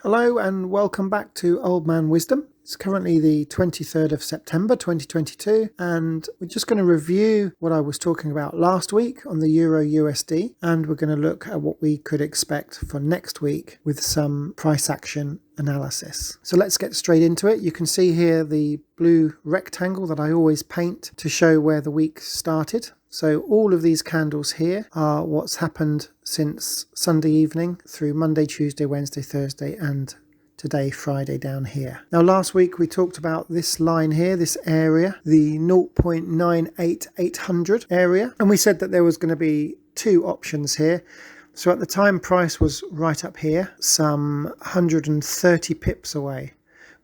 Hello and welcome back to Old Man Wisdom. It's currently the 23rd of September 2022 and we're just going to review what I was talking about last week on the Euro USD, and we're going to look at what we could expect for next week with some price action analysis. So let's get straight into it. You can see here the blue rectangle that I always paint to show where the week started. So all of these candles here are what's happened since Sunday evening through Monday, Tuesday, Wednesday, Thursday, and today, Friday, down here. Now, last week we talked about this line here, this area, the 0.98800 area, and we said that there was going to be two options here. So at the time, price was right up here, some 130 pips away.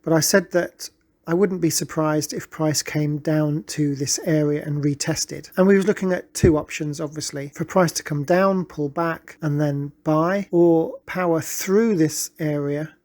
But I said that I wouldn't be surprised if price came down to this area and retested. And we was looking at two options, obviously, for price to come down, pull back, and then buy, or power through this area,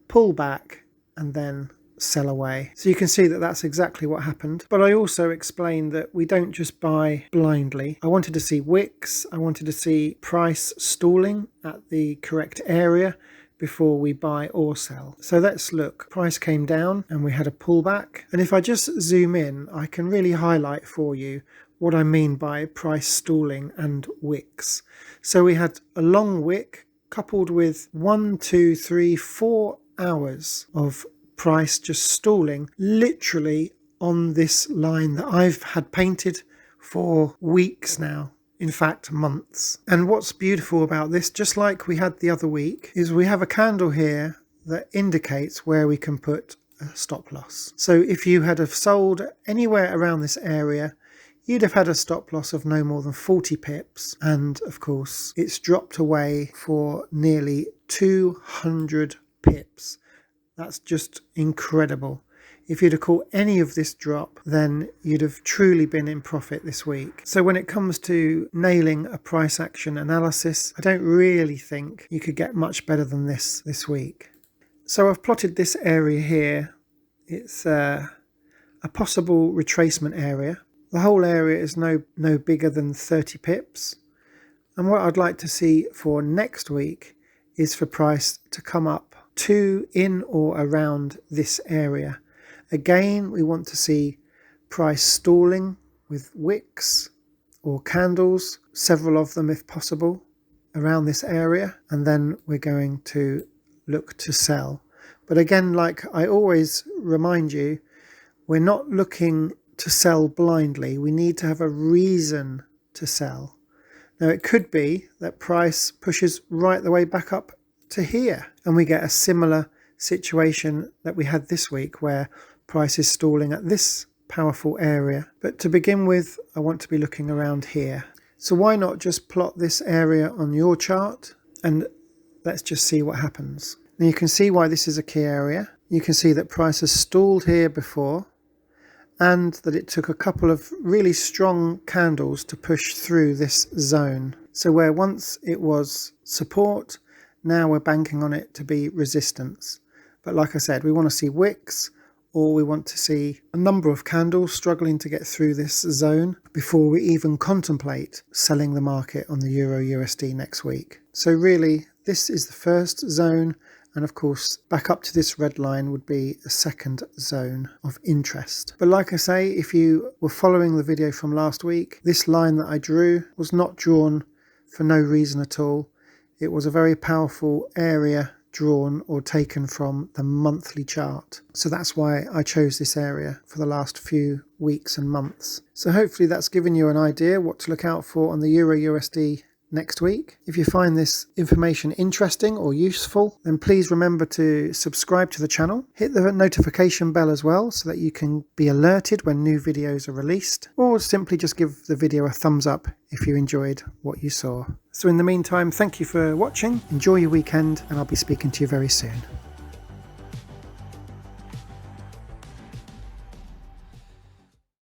pull back, and then sell away. So you can see that that's exactly what happened. But I also explained that we don't just buy blindly. I wanted to see wicks. I wanted to see price stalling at the correct area before we buy or sell. So let's look. Price came down and we had a pullback. And if I just zoom in, I can really highlight for you what I mean by price stalling and wicks. So we had a long wick coupled with 1, 2, 3, 4 hours of price just stalling literally on this line that I've had painted for weeks now. In fact, months. And what's beautiful about this, just like we had the other week, is we have a candle here that indicates where we can put a stop loss. So if you had have sold anywhere around this area, you'd have had a stop loss of no more than 40 pips. And of course, it's dropped away for nearly 200 pips. That's just incredible. If you'd have caught any of this drop, then you'd have truly been in profit this week. So when it comes to nailing a price action analysis, I don't really think you could get much better than this week. So I've plotted this area here. It's a possible retracement area. The whole area is no bigger than 30 pips. And what I'd like to see for next week is for price to come up to, in or around this area. Again, we want to see price stalling with wicks or candles, several of them if possible, around this area, and then we're going to look to sell. But again, like I always remind you, we're not looking to sell blindly. We need to have a reason to sell. Now, it could be that price pushes right the way back up to here, and we get a similar situation that we had this week where price is stalling at this powerful area. But to begin with, I want to be looking around here. So why not just plot this area on your chart and let's just see what happens. Now you can see why this is a key area. You can see that price has stalled here before and that it took a couple of really strong candles to push through this zone. So where once it was support, now we're banking on it to be resistance. But like I said, we want to see wicks, or we want to see a number of candles struggling to get through this zone before we even contemplate selling the market on the Euro USD next week. So really, this is the first zone, and of course, back up to this red line would be a second zone of interest. But like I say, if you were following the video from last week, this line that I drew was not drawn for no reason at all. It was a very powerful area drawn or taken from the monthly chart. So that's why I chose this area for the last few weeks and months. So hopefully that's given you an idea what to look out for on the Euro USD next week. If you find this information interesting or useful, then please remember to subscribe to the channel. Hit the notification bell as well so that you can be alerted when new videos are released, or simply just give the video a thumbs up if you enjoyed what you saw. So in the meantime, thank you for watching, enjoy your weekend, and I'll be speaking to you very soon.